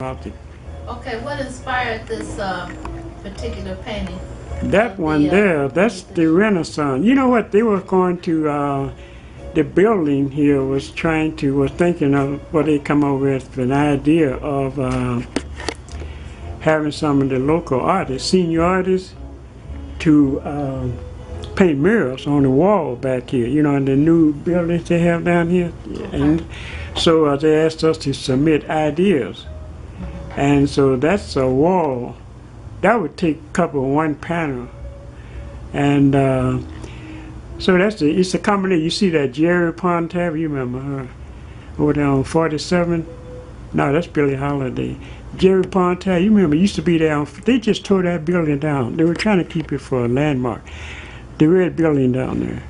about the, Okay, what inspired this particular painting? that one there, that's the Renaissance. You know what? They were going to, the building here was thinking of what they come up with an idea of having some of the local artists, senior artists, to paint murals on the wall back here, you know, in the new buildings they have down here. And so they asked us to submit ideas. And so that's a wall. That would take a couple of one panel. And so it's a combination. You see that Jerry Pontab, you remember her, over there on 47? No, that's Billie Holiday. Jerry Pontab, you remember, used to be there. They just tore that building down. They were trying to keep it for a landmark. The red building down there.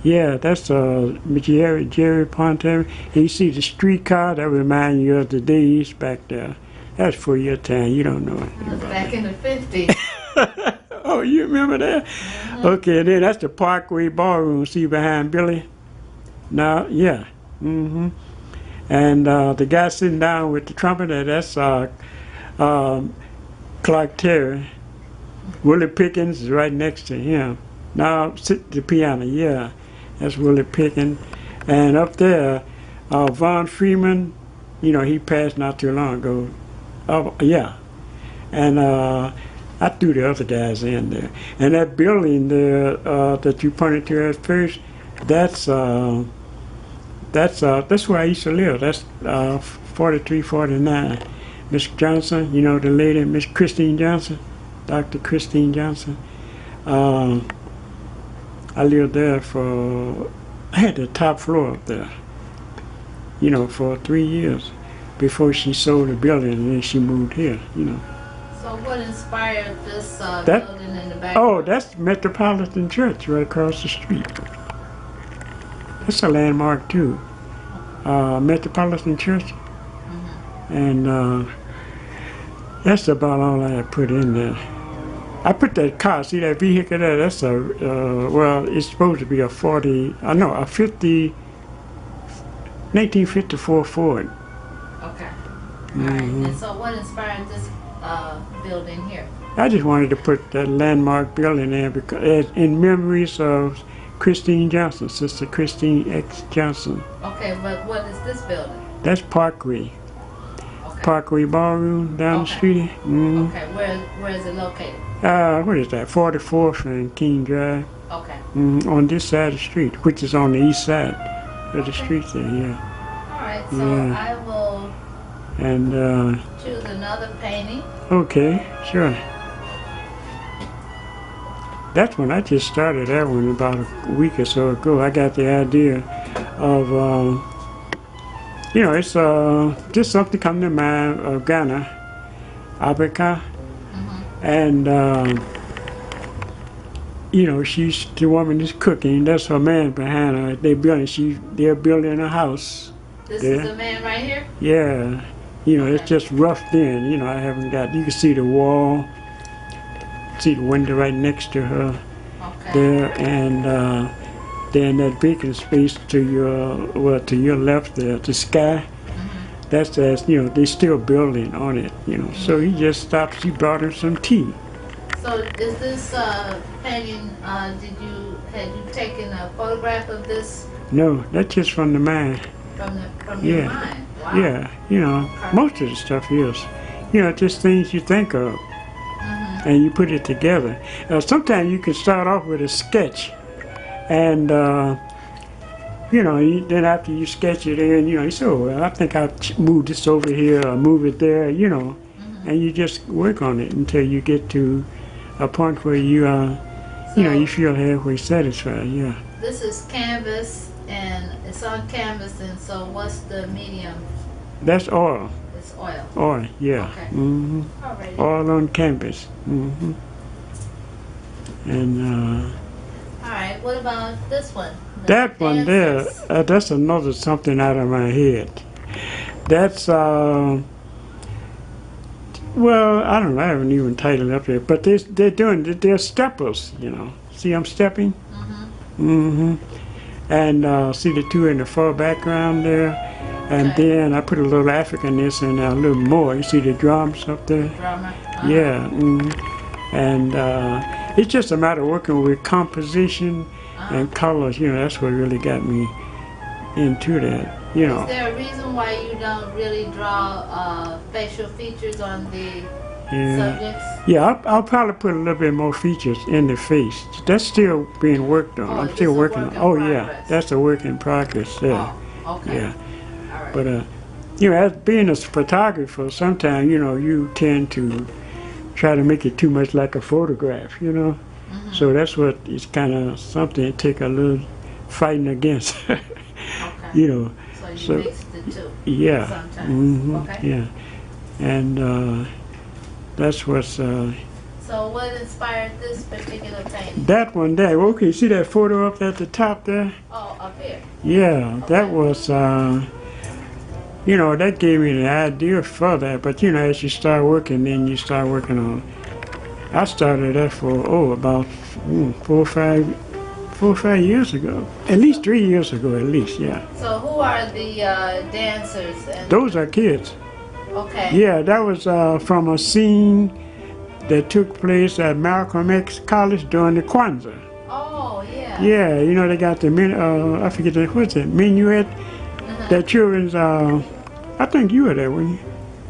Yeah, that's Jerry Pontab. And you see the streetcar, that remind you of the days back there. That's for your time. You don't know it. That's back in the 50s. Oh, you remember that? Okay, then that's the Parkway Ballroom. See behind Billy? Now, yeah. And the guy sitting down with the trumpeter, that's Clark Terry. Willie Pickens is right next to him. Now, sit at the piano, yeah. That's Willie Pickens. And up there, Von Freeman, you know, he passed not too long ago. Oh, yeah. And I threw the other guys in there. And that building there that you pointed to at first, that's where I used to live. That's 4349. Miss Johnson, you know the lady, Miss Christine Johnson, Dr. Christine Johnson. I lived there I had the top floor up there, you know, for 3 years before she sold the building and then she moved here, you know. So what inspired this building in the back? Oh, that's Metropolitan Church right across the street. That's a landmark too. Metropolitan Church. And that's about all I had put in there. I put that car, see that vehicle there, that's well, it's supposed to be a 1954 Ford. Okay. All right. And so what inspired this building here? I just wanted to put that landmark building there because in memories of Christine Johnson, Sister Christine X. Johnson. Okay, but what is this building? That's Parkway. Okay. Parkway Ballroom down the street. Okay, where is it located? What is that? 44th and King Drive. Okay. On this side of the street, which is on the east side of the street there, yeah. All right, so I will choose another painting. Okay, sure. That one, I just started that one about a week or so ago. I got the idea of, you know, it's just something come to mind of Ghana, Africa. And, you know, the woman is cooking. That's her man behind her. They're building a house. This is the man right here? Yeah. You know, it's just roughed in. You know, you can see the wall, see the window right next to her there, and then that vacant space to your left there, the sky. That's you know, they're still building on it, you know. So he just stopped, she brought her some tea. So is this painting, had you taken a photograph of this? No, that's just from the mind. From your mind? Wow. Yeah, you know, most of the stuff is, you know, just things you think of. And you put it together. Sometimes you can start off with a sketch and you know, then after you sketch it in, you know, you say, oh, well, I think I'll move this over here or move it there, you know, and you just work on it until you get to a point where you know, you feel halfway satisfied, yeah. This is canvas, and it's on canvas, and so what's the medium? That's oil. It's oil. Oil, yeah. Okay. Alrighty. Oil on canvas. And all right, what about this one? That one there, that's another something out of my head. That's, well, I don't know, I haven't even titled up there, but they're steppers, you know. See I'm stepping? And see the two in the far background there? And then I put a little Africanness in there, a little more. You see the drums up there? Drummer. Yeah. And it's just a matter of working with composition and colors. You know, that's what really got me into that. You know. Is there a reason why you don't really draw facial features on the subjects? Yeah, I'll probably put a little bit more features in the face. That's still being worked on. I'm still working on. Oh yeah, that's a work in progress there. Oh, okay. Yeah. All right. But you know, as being a photographer, sometimes you know you tend to try to make it too much like a photograph. You know, so that's what it's kind of something to take a little fighting against. Okay. You know. So you mix the two. Yeah. Sometimes. Okay. Yeah. And that's what's. So what inspired this particular painting? That one there. Okay, see that photo up at the top there? Oh, up here. Yeah, that was. You know, that gave me the idea for that. But you know, as you start working, then you start working on. I started that for about 4 or 5 years ago. At least 3 years ago, at least. Yeah. So who are the dancers? And Those are kids. okay. Yeah, that was from a scene that took place at Malcolm X College during the Kwanzaa. Oh, yeah. Yeah, you know, they got the, I forget, what's it, minuet? That children's, I think you were there, weren't you?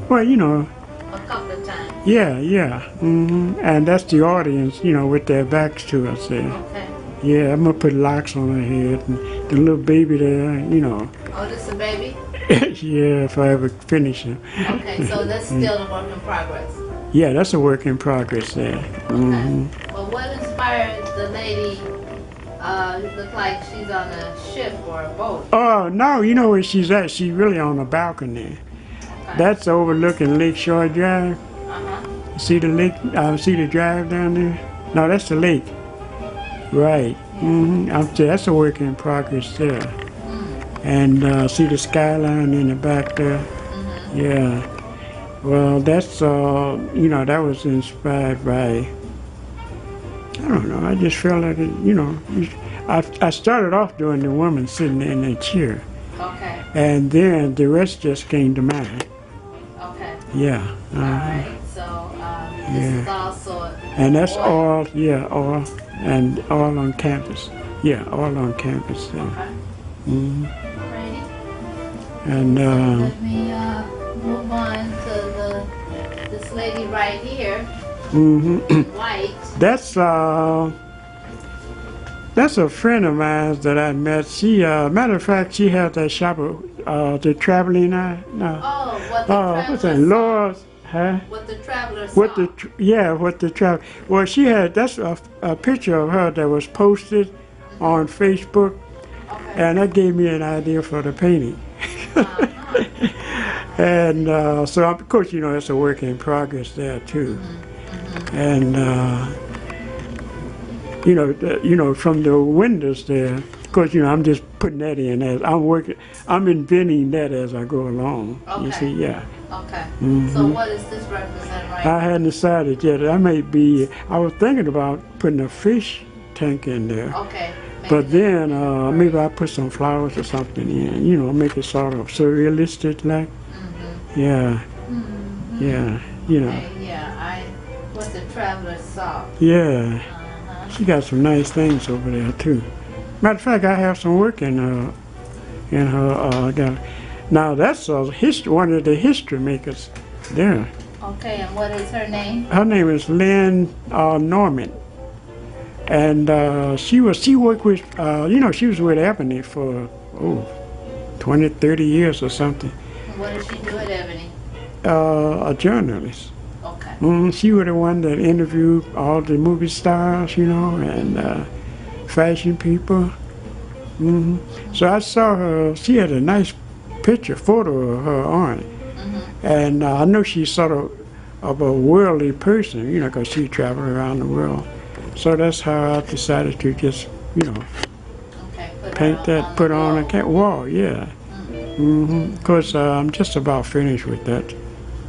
Well, you know. A couple of times. Yeah. And that's the audience, you know, with their backs to us there. Okay. Yeah, I'm going to put locks on her head and the little baby there, you know. Oh, this is a baby? Yeah, if I ever finish it. Okay, so that's still a work in progress. Yeah, that's a work in progress there. Okay. Well, what inspired the lady? It looked like she's on a ship or a boat. Oh, no, you know where she's at? She's really on a balcony. Okay. That's overlooking Lake Shore Drive. See the lake? See the drive down there? No, that's the lake. Right. That's a work in progress there. And see the skyline in the back there? Yeah. Well, that's, you know, that was inspired by, I don't know, I just felt like, you know, I started off doing the woman sitting in that chair. Okay. And then the rest just came to mind. Okay. Yeah. All right. So this is also. And that's all, all, and all on campus. Yeah, all on campus there. Okay. Ready? And Let me move on to this lady right here. In white. That's a friend of mine that I met. She, matter of fact, she had that shop, the Traveling Eye. No. Oh, what the what's traveler that? Laura's, huh? What the traveler saw. What the travel. Well, she had, that's a picture of her that was posted on Facebook, and that gave me an idea for the painting. And so, of course, you know, it's a work in progress there too. And you know, from the windows there, of course, you know, I'm just putting that in as I'm inventing that as I go along. Okay. You see, yeah. Okay. So what does this represent right I hadn't decided yet. I was thinking about putting a fish tank in there. Okay. But then maybe I put some flowers or something in, you know, make it sort of surrealistic like. Yeah. Yeah, you know. Okay, yeah, what the traveler saw. Yeah. She got some nice things over there too. Matter of fact, I have some work in her gallery. Now that's one of the history makers there. Okay, and what is her name? Her name is Lynn Norman. And she worked with, you know, she was with Ebony for 20, 30 years or something. What did she do at Ebony? A journalist. Okay. She was the one that interviewed all the movie stars, you know, and fashion people. So I saw her. She had a nice photo of her on it. And I know she's sort of a worldly person, you know, because she traveled around the world. So that's how I decided to just, you know, paint that, put on a wall, yeah. Because I'm just about finished with that.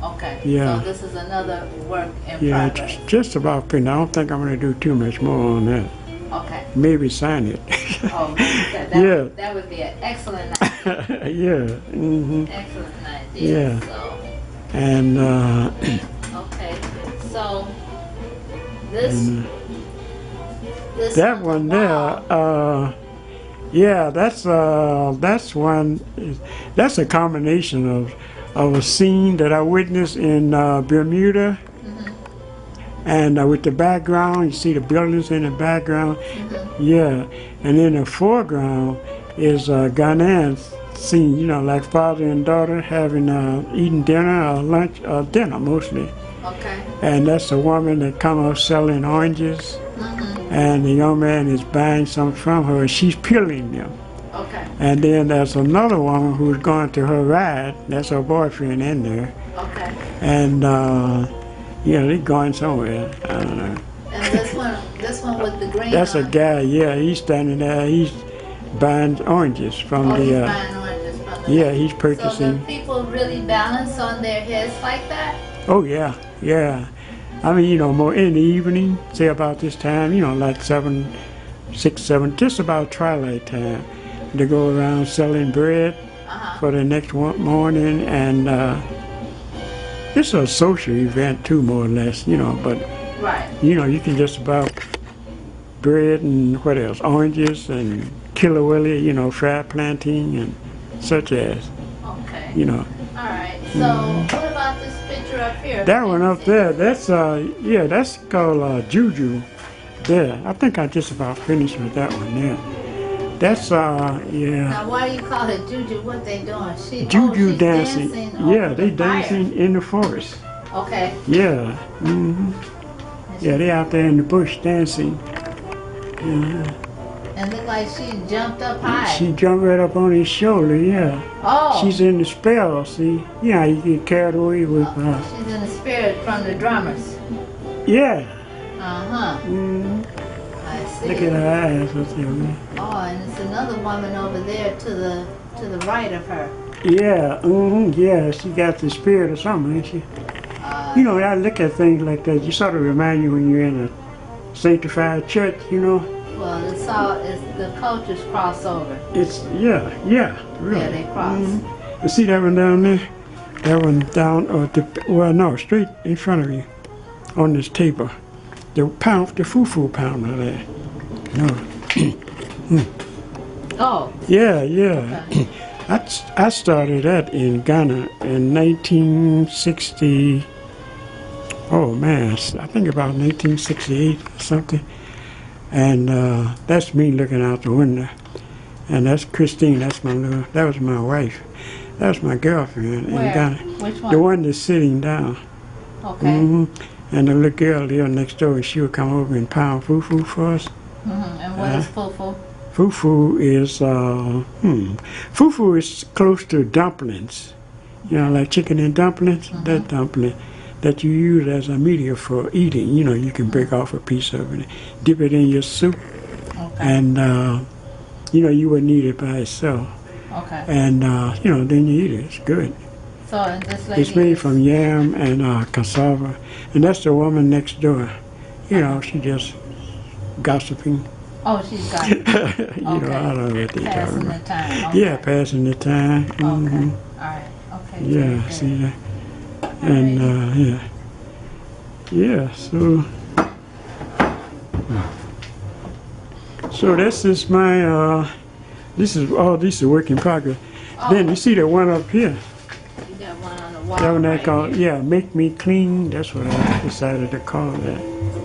Okay. Yeah. So this is another work in Yeah, progress. just about finished. I don't think I'm going to do too much more on that. Okay. maybe sign it. Oh, Yeah. that would be an excellent idea. Yeah. Mm-hmm. Excellent idea. Yeah. So, And okay. So this that on one the wall, there, yeah, that's one. That's a combination of a scene that I witnessed in Bermuda, and with the background, you see the buildings in the background. Yeah, and in the foreground is Ghanaian scene. You know, like father and daughter having eating dinner or lunch or dinner mostly. Okay. And that's a woman that come up selling oranges, and the young man is buying some from her. She's peeling them. Okay. And then there's another woman who's going to her ride. That's her boyfriend in there. Okay. And yeah, they're going somewhere. I don't know. And this one with the green. That's a on. guy. Yeah, he's standing there. He's buying oranges from Oh, he's the. buying oranges from the. Yeah, he's So purchasing. do people really balance on their heads like that? Oh yeah, yeah. I mean, you know, more in the evening, say about this time, you know, like 7, 6, 7, just about twilight time. They go around selling bread for the next morning, and it's a social event too, more or less, you know. But Right. you know, you can just about bread and what else, oranges and kilowilly, you know, fried plantain and such as, Okay. you know. All right. So what about this picture up here? That one up there, that's yeah, that's called Juju. There, I think I just about finished with that one there. That's yeah, Now, why do you call it Juju? What they doing? Juju she's dancing. Yeah, over they the fire. dancing in the forest. Okay. Yeah, yeah, they out there in the bush dancing. And look like she jumped up high. She jumped right up on his shoulder. Yeah, Oh. she's in the spell. See, yeah, you get carried away with. She's in the spirit from the drummers. Yeah. Uh-huh. I see. Look at her eyes up there, man. Oh, and it's another woman over there to the right of her. Yeah, yeah, she got the spirit or something, ain't she? You know, I look at things like that. You sort of remind you when you're in a sanctified church, you know. Well, it's the cultures crossover. It's yeah, really. Yeah, they cross. You see that one down there? That one down, well, no, straight in front of you, on this table. The fufu pounder there. No. Oh. Yeah, yeah. Okay. I started that in Ghana in 1960. Oh man, I think about 1968 or something. And that's me looking out the window. And that's Christine. That was my wife. That was my girlfriend in Where? Ghana. Which one? The one that's sitting down. Okay. And the little girl lived next door. She would come over and pound fufu for us. And what is fufu? Fufu is fufu is close to dumplings. You know, like chicken and dumplings. That dumpling that you use as a media for eating. You know, you can break off a piece of it, dip it in your soup, and you know, you wouldn't eat it by itself. Okay. And you know, then you eat it. It's good. So and this lady It's made from yam and cassava, and that's the woman next door. You know, she just gossiping. Oh, she's got it. You know, I don't know what they talking Passing about. the time. Okay. Yeah, passing the time. Okay. All right. Okay. Yeah, very good. see that? And yeah, so this is my this is work in progress. Then you see the one up here. You got one on the wall. That one I right call here. Make Me Clean. That's what I decided to call that.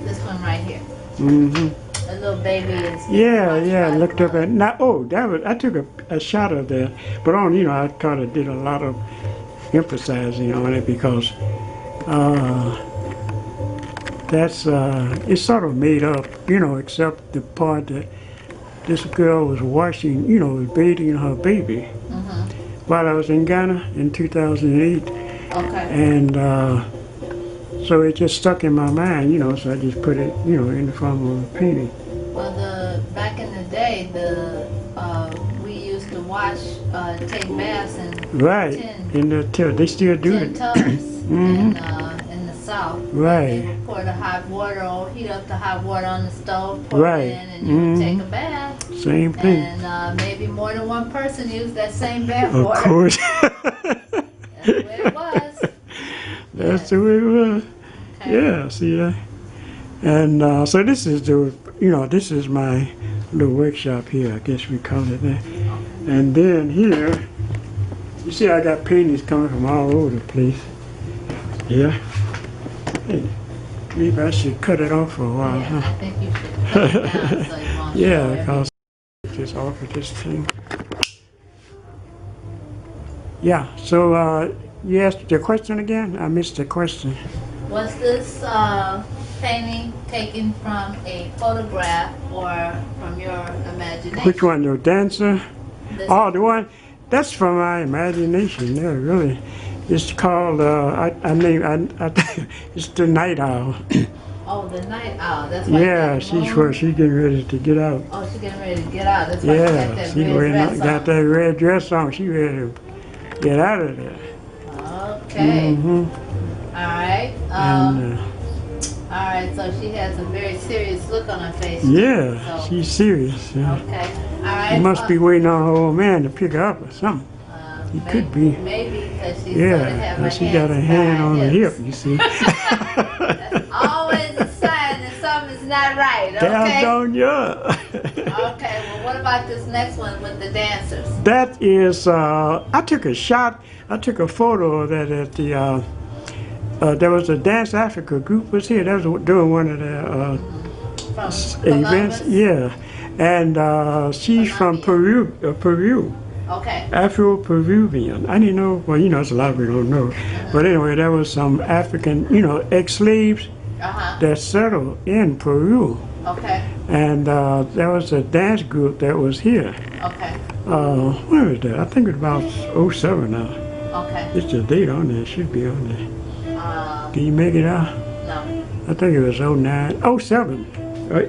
This one right here. The little baby is. Yeah, I looked up at now. Oh, I took a shot of that, but you know, I kind of did a lot of emphasizing on it because that's it's sort of made up, you know, except the part that this girl was washing, you know, was bathing her baby while I was in Ghana in 2008, Okay. and so it just stuck in my mind, you know, so I just put it, you know, in the form of a painting. Well, back in the day, we used to take baths in Right, tin in the till they still do tin it. tubs in the south. Right. They would pour the hot water or heat up the hot water on the stove, pour Right. it in, and you would take a bath. Same thing. And maybe more than one person used that same bath Of water. course. That's the way it was. That's the way it was. Okay. Yeah, see that? And so this is the, this is my little workshop here, I guess we call it that. And then here, you see I got paintings coming from all over the place. Yeah. Hey, maybe I should cut it off for a while, Yeah, huh? I think you should cut it down so you won't Yeah, show because just off of this thing. Yeah, so you asked the question again? I missed the question. Was this painting taken from a photograph or from your imagination? Which one, the dancer? This- Oh, the one, that's from my imagination, yeah, really. It's called, it's the Night Owl. Oh, the night owl. That's why Yeah, you she's getting ready to get out. Oh, she's getting ready to get out. That's why she Yeah, got that she red dress got on. that red dress on. She ready to get out of there. Okay. Mm-hmm. All right. And, All right. So she has a very serious look on her face. yeah, So- she's serious. Yeah. Okay. All right. She must be waiting on her old man to pick her up or something. He could be. Maybe because she's going to have Yeah, her she got her hands hand behind on her hips. hip, you see. That's always a sign that something's not right. Down Okay. on you. Okay. Well, what about this next one with the dancers? That is, I took a photo of that at the, there was a Dance Africa group was here. That was doing one of the From events. Columbus? Yeah. And she's from Peru, Peru. Okay. Afro-Peruvian. I didn't know, well, there's a lot of people don't know. But anyway, there was some African, ex-slaves Uh-huh. that settled in Peru. Okay. And there was a dance group that was here. Okay. Where was that? I think it's about '07 now. Okay. It's the date on there. It should be on there. Can you make it out? No. I think it was '09, '07.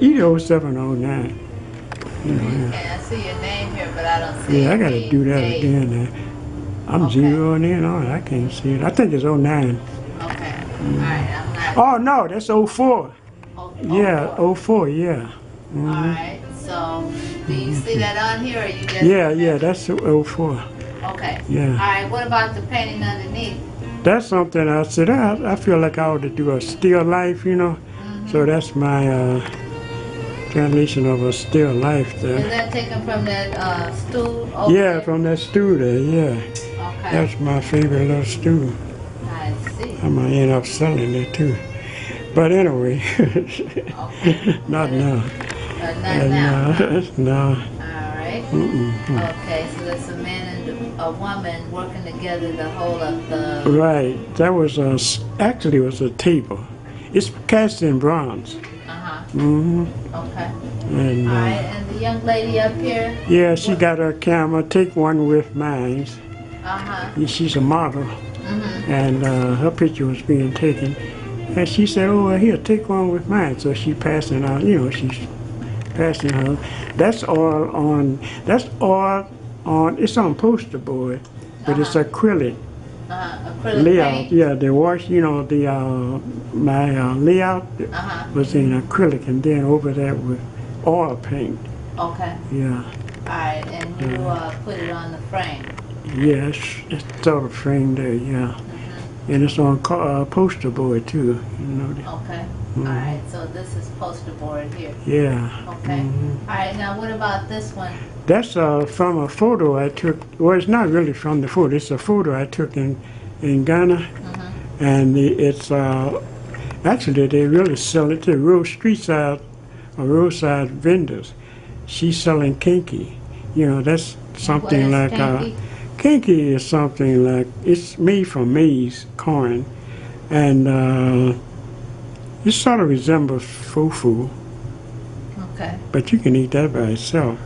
Either '07 or '09. Okay, I see your name here, but I don't see Yeah, I it. gotta do that Date. again. I'm Okay. zeroing in on it. I can't see it. I think it's '09. Okay. All right. I'm not. Oh no, that's '04. Oh, Yeah, oh, '04. Yeah. All right. So, do you see that on here, or you just? Yeah, that's '04. Okay. Yeah. All right. What about the painting underneath? That's something I said. I feel like I ought to do a still life, So that's my translation of a still life Is there. that taken from that stool? Over Yeah, there? from that stew there. Yeah, Okay. that's my favorite little stew. I see. I might end up selling it too. But anyway, Okay. not now. Not now. No. All right. Okay. So that's a man and a woman working together to hold up the. Right. That was actually it was a table. It's cast in bronze. Okay. And All right. And the young lady up here. yeah, she got her camera. Take one with mine. She's a model, and her picture was being taken. And she said, "Oh, here, take one with mine." So she passing out. She's passing her. That's all on. It's on poster board, but it's acrylic Acrylic layout. paint. Yeah, the wash. My layout was in acrylic, and then over that with oil paint. Okay. Yeah. All right. And you put it on the frame. Yeah, it's sort of framed there, yeah. And it's on poster board too, Okay. All right. So this is poster board here. Yeah. Okay. All right. Now, what about this one? That's from a photo I took. Well, it's not really from the photo. It's a photo I took in Ghana, and it's actually they really sell it to roadside vendors. She's selling kinky. That's something What is like kinky? Kinky is something like, it's made from maize, corn, and it sort of resembles fufu, Okay. but you can eat that by itself.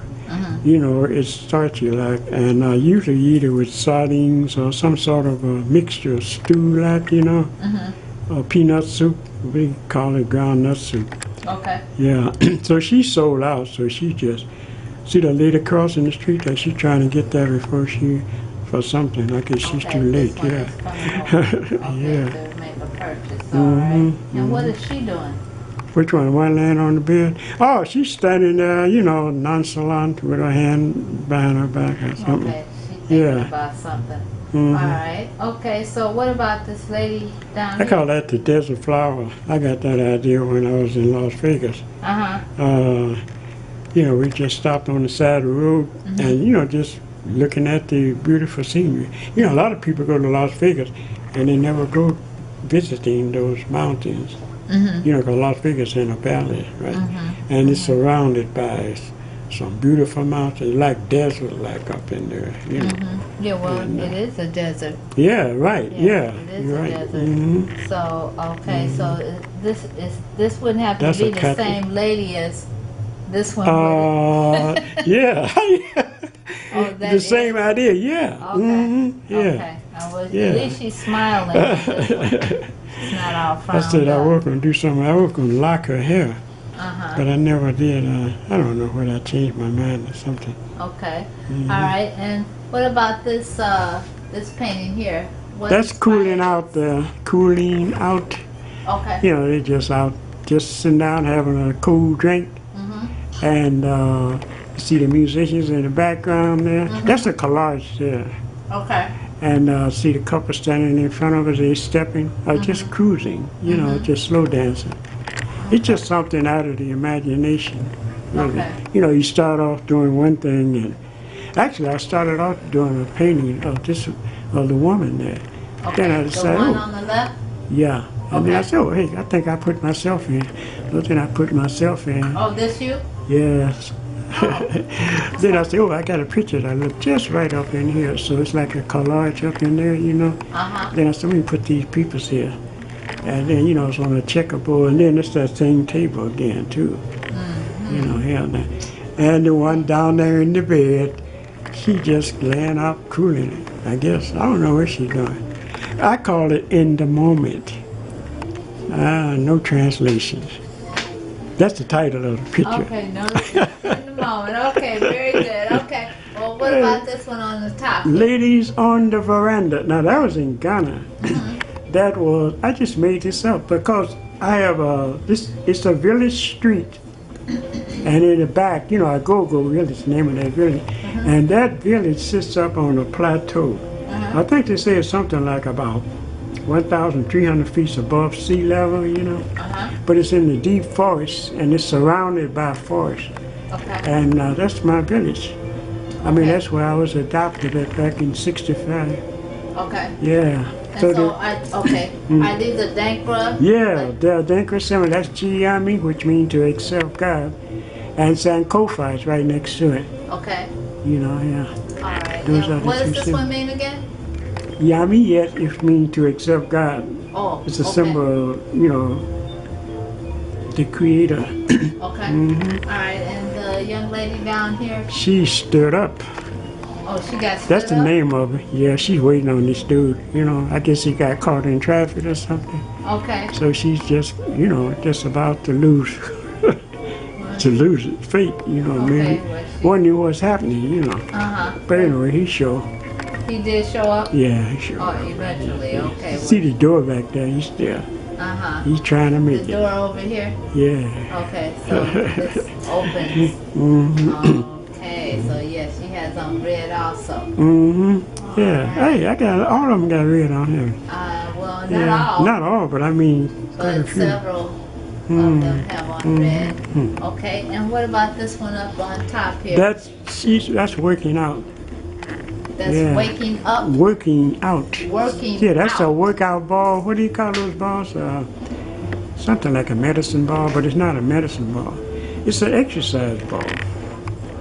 It's starchy like, and usually you eat it with sardines or some sort of a mixture, stew like, or peanut soup. We call it groundnut soup. Okay. Yeah, so she sold out, so she just, see the lady crossing the street, that she's trying to get there for something, I guess she's Okay, too late, this one yeah. is coming over. Okay, Yeah. to make a purchase. All right. And what is she doing? Which one? One laying on the bed? Oh, she's standing there, you know, nonchalant with her hand behind her back or something. Okay, she's thinking Yeah. about something. All right. Okay, so what about this lady down I here? call that the desert flower. I got that idea when I was in Las Vegas. You know, we just stopped on the side of the road and, you know, just looking at the beautiful scenery. You know, a lot of people go to Las Vegas and they never go visiting those mountains. You know, because Las Vegas is in a valley, right? And it's surrounded by some beautiful mountains, like desert, like up in there, you know. Yeah, well, it is a desert. Yeah, right, yeah. It is you're a right. desert. So, okay, so this wouldn't have to That's be a the Catholic- same lady as this one. would it? Yeah. Oh, that The is- same idea, yeah. Okay. Yeah. Okay. Well, Yeah. At least she's smiling. It's not all I frowned said I up. was going to do something. I was going to lock her hair, but I never did. I don't know whether I changed my mind or something. Okay. All right. And what about this this painting here? What That's cooling inspired out there. Cooling out. it? Okay. You know, they just out, just sitting down having a cool drink. And you see the musicians in the background there. That's a collage there. Okay. And see the couple standing in front of us, they stepping, or just cruising, you know, just slow dancing. It's just something out of the imagination, really. Okay. You know, you start off doing one thing, and actually I started off doing a painting of the woman there. Okay. Then I The decided, one oh, on the left. yeah. And then I Okay. said, oh, hey, I think I put myself in. But then I put myself in. Oh, this you? Yes. Then I said, oh, I got a picture that look just right up in here. So it's like a collage up in there, you know. Then I said, let me put these peoples here. And then, you know, it's on a checkerboard. And then it's that same table again, too. You know, here and there. And the one down there in the bed, she just laying up cooling, I guess. I don't know what she's doing. I call it in the moment. No translations. That's the title of the picture. Okay, no, in the moment. Okay, very good. Okay. Well, what about this one on the top? Ladies on the Veranda. Now that was in Ghana. That was, I just made this up because I have it's a village street. And in the back, you know, Go village, the name of that village. And that village sits up on a plateau. I think they say it's something like about 1,300 feet above sea level, you know. But it's in the deep forest and it's surrounded by forest. Okay. And that's my village. I mean, Okay. that's where I was adopted at back in '65. Okay. Yeah. And so, are these the Dankra? Yeah, the Dankra Seven, that's Giyami, which means to accept God. And Sankofa is right next to it. Okay. You know, yeah. All right. Those Now, are the what does two this symbols. one mean again? Yami, yes, it means to accept God. Oh. It's a okay. symbol of, you know, the Creator. Okay. All right. And the young lady down here. She stood up. Oh, she got. That's stood the up? name of it. Yeah, she's waiting on this dude. You know, I guess he got caught in traffic or something. Okay. So she's just, you know, just about to lose, to lose it, fate. You know, Okay, maybe well, wondering what's happening. You know. But anyway, he sure. He did show up. Yeah, he sure. Oh, eventually. Okay. See the door back there. He's there. He's trying to The make it. door over here. Yeah. Okay. So this opens. Okay. So yes, she has on red also. Yeah. Hey, I got all of them got red on here. Well, not Yeah. all. Not all, but I mean quite a But few. several of them have on red. Okay, and what about this one up on top here? That's working out. That's yeah. waking up, Working out. working Yeah, that's a out. workout ball. What do you call those balls? Something like a medicine ball, but it's not a medicine ball. It's an exercise ball.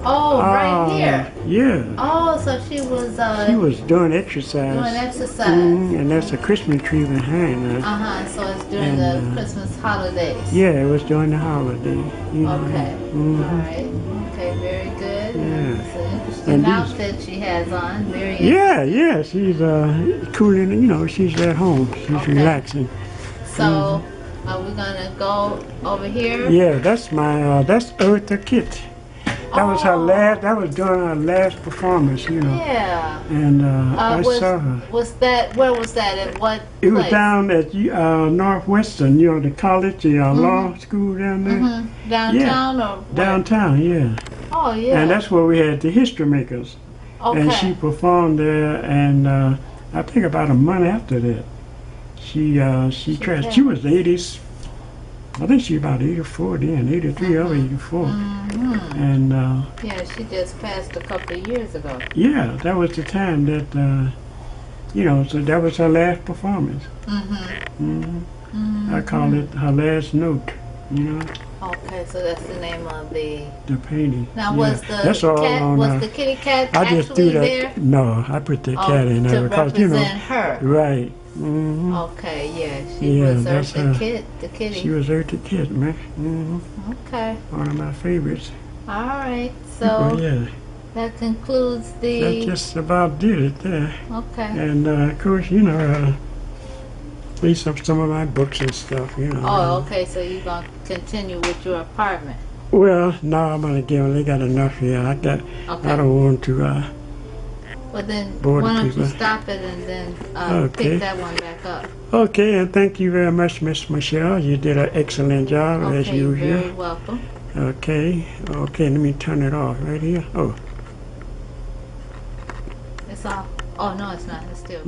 Oh, right here. Yeah. Oh, so she was She was doing exercise. doing exercise. And that's a Christmas tree behind her. So it's during the Christmas holidays. Yeah, it was during the holiday. You know. Okay. All right. Okay, very good. Yeah. It's an interesting And these- outfit she has on. Very Yeah, she's cooling, you know, she's at home. She's Okay. relaxing. So, are we gonna go over here? Yeah, that's my, that's Eartha Kitt. That was her last. That was during her last performance, you know. Yeah. And I saw her. Was that, where was that, at what It was place? down at Northwestern, you know, the college, the law school down there. Downtown or where? Downtown, yeah. Oh, yeah. And that's where we had the history makers. Okay. And she performed there, and I think about a month after that, she tried. She was 80s. I think she was about 84 then, 83 or 84. And yeah, she just passed a couple of years ago. yeah, that was the time that you know. So that was her last performance. I call it her last note. You know. Okay, so that's the name of the painting. Now, yeah. was the That's all cat, on, was the kitty cat I just actually threw that. there? No, I put the cat in there to because represent you know. her. Right. Okay, yeah, she was that's the her. the kitty. She was Eartha Kitt, man. Okay, One of my favorites. all right. But So yeah, that concludes that the. just about did it there. Okay. And of course, you know, these are some of my books and stuff, you know. Oh, okay. So you're gonna continue with your apartment? Well, no, I'm gonna give them. They got enough here. I Okay. don't want to. Well, then Board why don't people. you stop it and then Okay. pick that one back up? Okay, and thank you very much, Miss Michelle. You did an excellent job as Okay, you're usual. very welcome. Okay, let me turn it off right here. Oh, It's off. Oh no, it's not. It's still.